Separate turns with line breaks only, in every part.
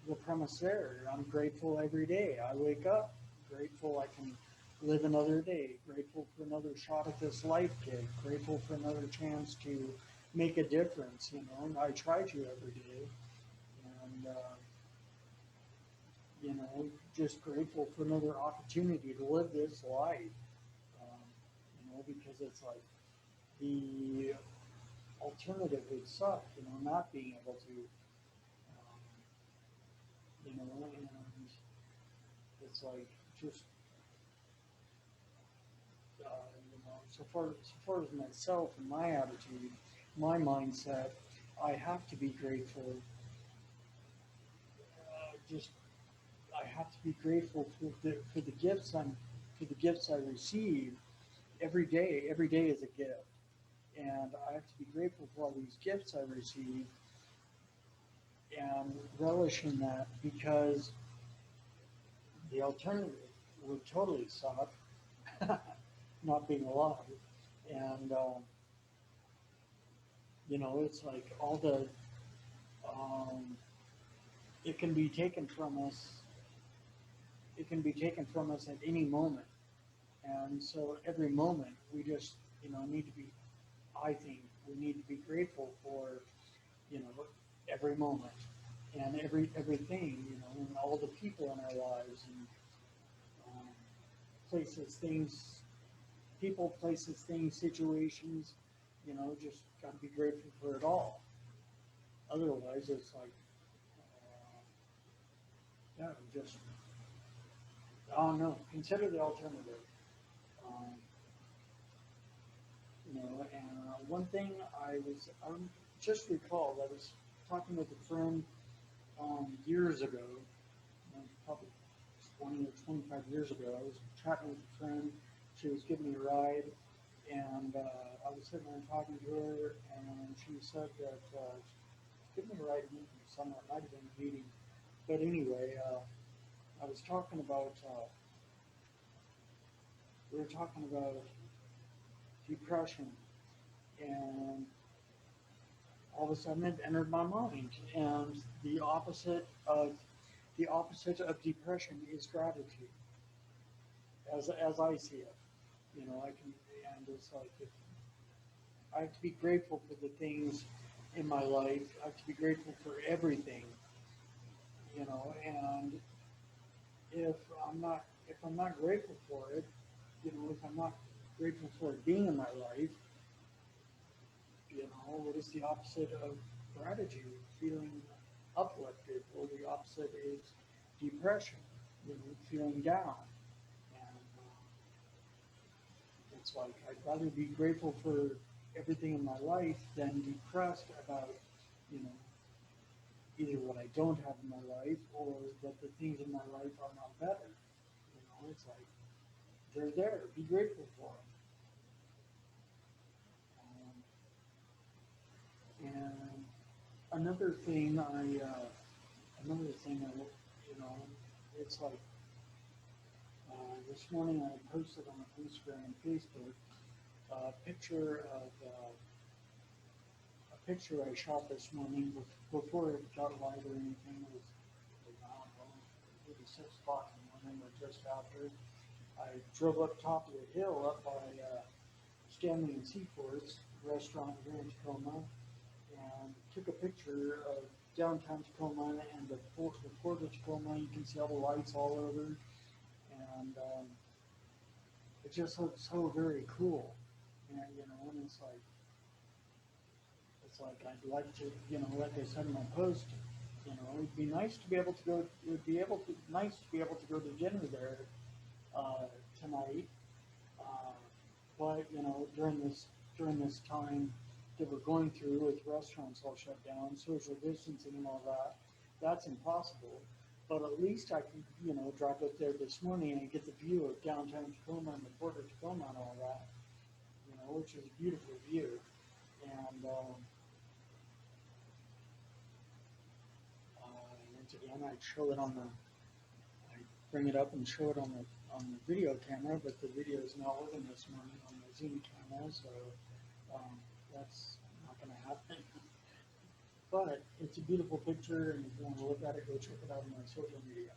the premise there. I'm grateful every day. I wake up grateful I can live another day, grateful for another shot at this life gig, grateful for another chance to make a difference. You know, and I try to every day, and you know, just grateful for another opportunity to live this life. Um, you know, because it's like the alternative would suck. You know, not being able to. You know, and it's like just you know, so far as myself and my attitude, my mindset, I have to be grateful. Just I have to be grateful for the gifts I receive every day. Every day is a gift, and I have to be grateful for all these gifts I receive and relish in that because the alternative would totally suck, not being alive, and you know, it's like all the um, it can be taken from us. It can be taken from us at any moment, and so every moment we just you know need to be. I think we need to be grateful for you know every moment and everything you know and all the people in our lives and um, places, things, people, places, things, situations. You know, just got to be grateful for it all. Otherwise, it's like yeah, just oh no. Consider the alternative. Um, you know, and one thing I just recalled, I was talking with a friend years ago, probably 20 or 25 years ago. I was chatting with a friend. She was giving me a ride, and I was sitting there talking to her, and she said that she gave me a ride home from somewhere. It might have been a meeting, but anyway, I was talking about we were talking about depression, and all of a sudden it entered my mind, and the opposite of depression is gratitude, as I see it. You know, I can, and it's like if I have to be grateful for the things in my life. I have to be grateful for everything. You know, and if I'm not grateful for it, you know, if I'm not grateful for it being in my life, you know, what is the opposite of gratitude? Feeling uplifted, or the opposite is depression, you know, feeling down. And it's like I'd rather be grateful for everything in my life than depressed about, you know, either what I don't have in my life or that the things in my life are not better. You know, it's like they're there. Be grateful for them. And another thing I, you know, it's like this morning I posted on Instagram and Facebook a picture of a picture I shot this morning before it got light or anything. It was I don't know, maybe 6 o'clock in the morning or just after. I drove up top of the hill up by Stanley and Seaforth's restaurant here in Tacoma and took a picture of downtown Tacoma and the port of Tacoma. You can see all the lights all over, and it just looks so very cool. And you know, and it's like I'd like to, you know, like I said in my post, you know, it'd be nice to be able to go. It would be able to nice to be able to go to dinner there uh, tonight. Uh, but you know, during this time that we're going through with restaurants all shut down, social distancing and all that, that's impossible. But at least I can, you know, drive up there this morning and get the view of downtown Tacoma and the port of Tacoma and all that, you know, which is a beautiful view. And once again, I'd show it on the, I bring it up and show it on the video camera, but the video is not working this morning on the Zoom camera, so um, that's not going to happen. but it's a beautiful picture, and if you want to look at it, go check it out on my social media.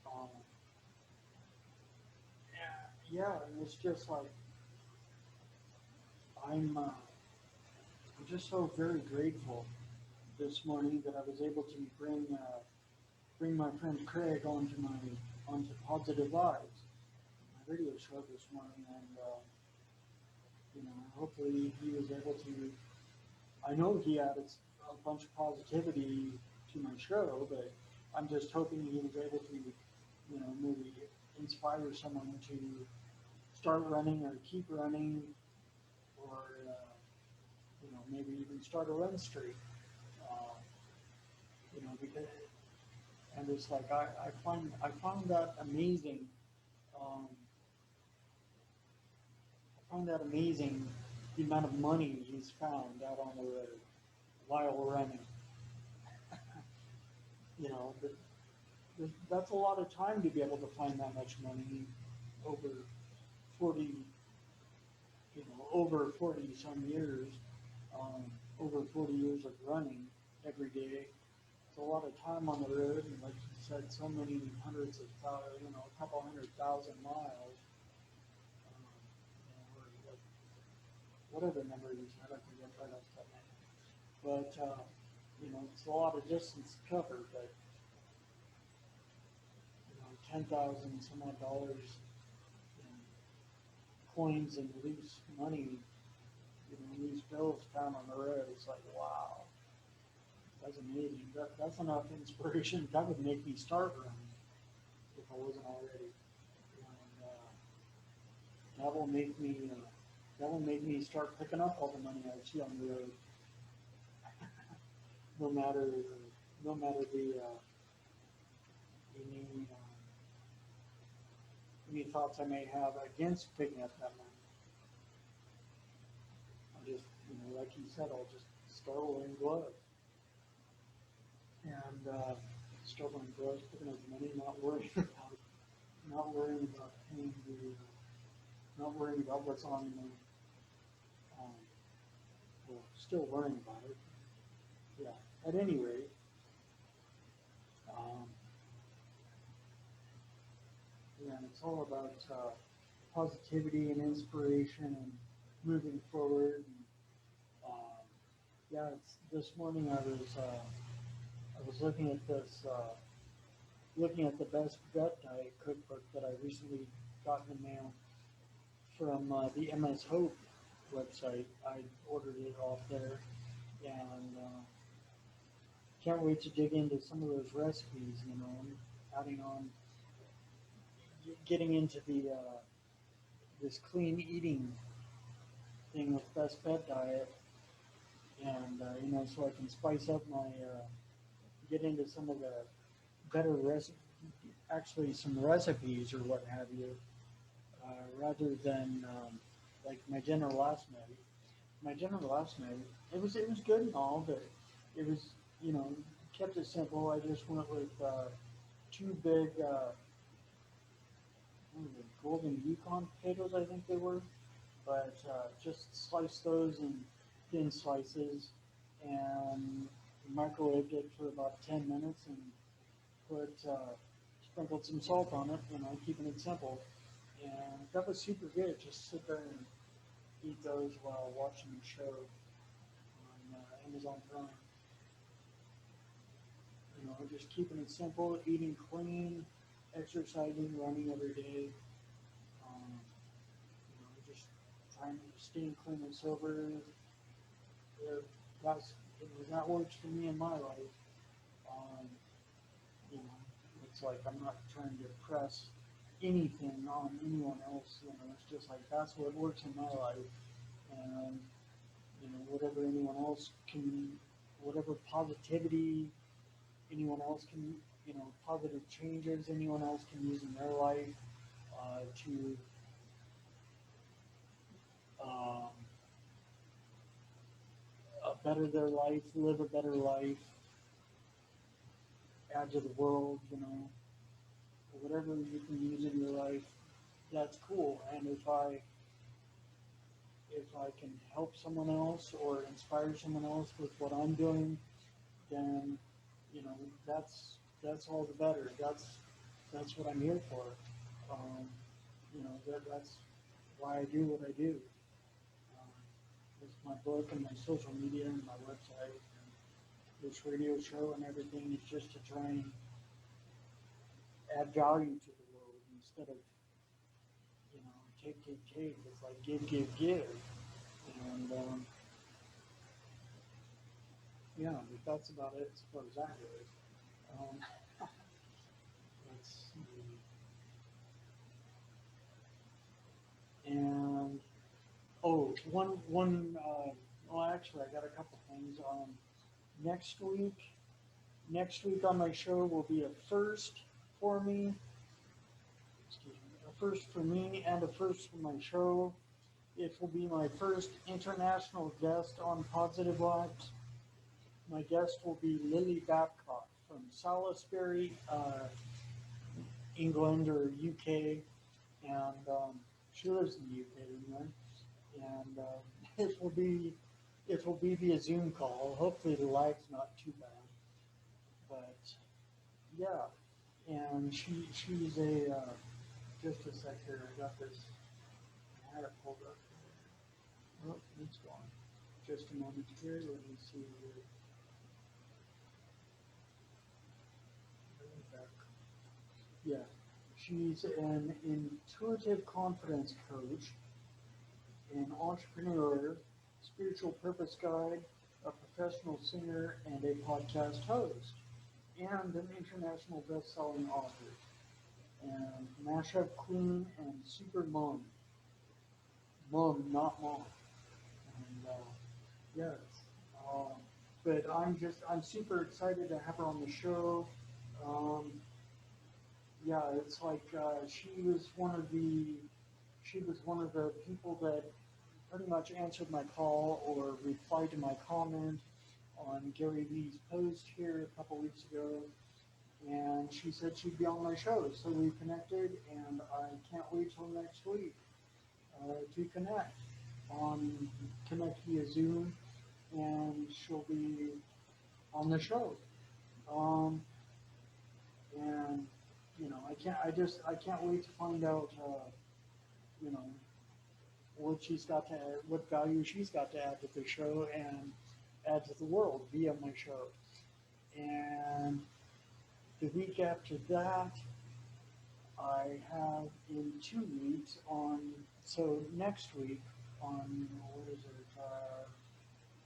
Um, yeah, and it's just like I'm, uh, I'm just so very grateful this morning that I was able to bring my friend Craig onto Positive Vibes, my radio show this morning, and hopefully he was able to. I know he added a bunch of positivity to my show, but I'm just hoping he was able to, maybe inspire someone to start running or keep running, or maybe even start a run streak. Uh, because and it's like I find that amazing. Um, I find that amazing the amount of money he's found out on the road while running. You know, that's a lot of time to be able to find that much money over 40, over 40 some years, um, over 40 years of running every day. It's a lot of time on the road, and like you said, so many hundreds of thousands, a couple 100,000 miles, or like whatever number you said, I forget right off the top of my head. But it's a lot of distance to cover. But 10,000 some odd dollars in coins and loose money, loose bills found on the road. It's like, wow, that's amazing. That's enough inspiration. That would make me start running if I wasn't already. And, that will make me start picking up all the money I see on the road, no matter no matter any any thoughts I may have against picking up that money. I just, like you said, I'll just start wearing gloves and start wearing gloves, picking up money, not worrying about paying not worrying about what's on the, um, well, still worrying about it. Yeah. At any rate, um, yeah, and it's all about positivity and inspiration and moving forward. And, yeah, this morning I was looking at the best gut diet cookbook that I recently got in the mail from the MS Hope website. I ordered it off there, and can't wait to dig into some of those recipes. Adding on, getting into the this clean eating thing with best bet diet, and so I can spice up my get into some of the better actually some recipes or what have you, rather than like my dinner last night. My dinner last night, it was good and all, but it was, kept it simple. I just went with two big what were they, golden Yukon potatoes, I think they were, but just slice those in thin slices and microwaved it for about 10 minutes and sprinkled some salt on it, keeping it simple. And that was super good. Just sit there and eat those while watching the show on Amazon Prime. Just keeping it simple, eating clean, exercising, running every day. Just trying to stay clean and sober. Uh, That's that works for me in my life. Um, you know, it's like I'm not trying to press anything on anyone else. It's just like that's what works in my life, and whatever anyone else can, whatever positivity anyone else can, positive changes anyone else can use in their life to um, better their life, live a better life, add to the world, whatever you can use in your life, that's cool. And if I can help someone else or inspire someone else with what I'm doing, then, you know, that's all the better. That's what I'm here for. Um, you know, that's why I do what I do. Um, with my book and my social media and my website and this radio show and everything is just to try and add value to the world instead of, you know, take. It's like give. And yeah, but that's about it as far as that goes. Um, let's see. And oh, one. Well, actually, I got a couple things. Next week, next week on my show will be a first for me. Excuse me, a first for me and a first for my show. It will be my first international guest on Positive Vibes. My guest will be Lily Babcock from Salisbury, England or UK, and she lives in the UK anyway. And it will be via Zoom call. Hopefully the lag's not too bad, but yeah. And she's a just a sec here. I got this. I had it pulled up. Oh, it's gone. Just a moment here. Let me see here. Yeah, she's an intuitive confidence coach, an entrepreneur, spiritual purpose guide, a professional singer, and a podcast host, and an international best-selling author, and mashup queen and super mom. Mom, not mom. And yes, um, but I'm super excited to have her on the show. Um, yeah, it's like she was one of the people that pretty much answered my call or replied to my comment on Gary Vee's post here a couple weeks ago, and she said she'd be on my show, so we connected, and I can't wait till next week to connect via Zoom, and she'll be on the show. Um, and you know, I can't wait to find out, you know, what value she's got to add to the show and add to the world via my show. And the week after that, I have in 2 weeks so next week on, what is it?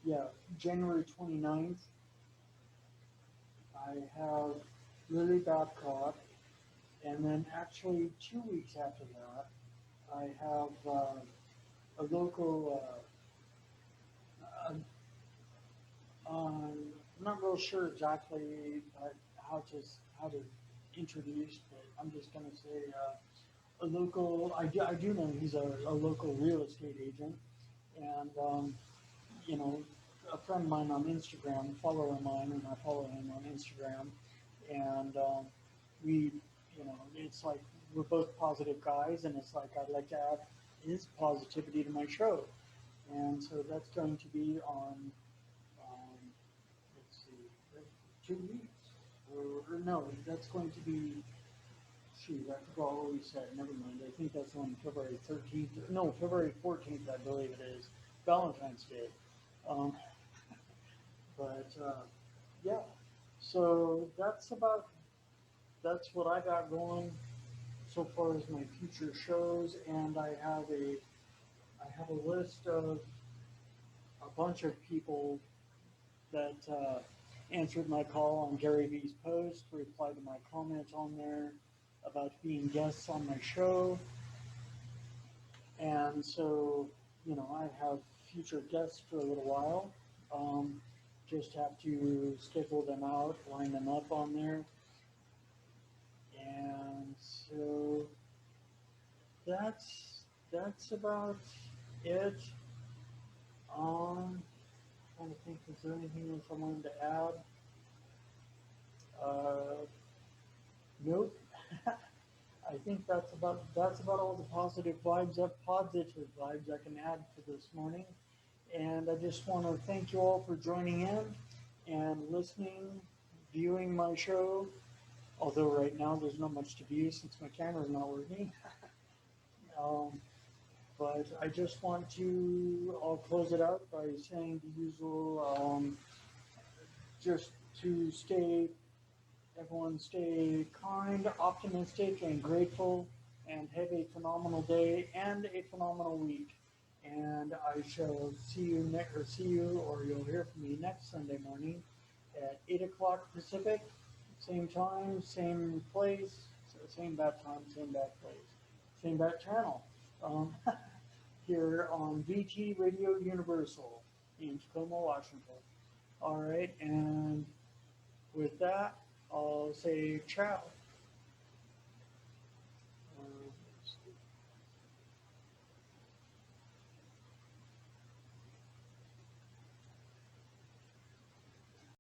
Yeah, January 29th, I have Lily Babcock. And then actually 2 weeks after that, I have a local, I'm not real sure exactly how to how to introduce, but I'm just gonna say a local. I do know he's a local real estate agent, and you know, a friend of mine on Instagram, a follower of mine, and I follow him on Instagram, and we, you know, it's like we're both positive guys, and it's like I'd like to add his positivity to my show, and so that's going to be on, um, let's see, 2 weeks, or no, that's going to be, shoot, I forgot what we said, never mind, I think that's on February 13th, no, February 14th, I believe it is, Valentine's Day, um, but, yeah, so that's what I got going so far as my future shows, and I have a list of a bunch of people that answered my call on Gary Vee's post, replied to my comments on there about being guests on my show, and so you know I have future guests for a little while. Just have to schedule them out, line them up on there, and so that's about it. Trying to think, is there anything else I wanted to add? Uh, nope. I think that's about all the positive vibes I can add for this morning. And I just want to thank you all for joining in. and listening, viewing my show. Although right now there's not much to view since my camera's not working. um, but I just want to, I'll close it out by saying the usual, just to stay, everyone stay kind, optimistic, and grateful, and have a phenomenal day and a phenomenal week. And I shall see you next, or see you, or you'll hear from me next Sunday morning at 8 o'clock Pacific, same time, same place, same bat time, same bat place, same bat channel. Um, here on VT Radio Universal in Tacoma, Washington. All right, and with that, I'll say ciao.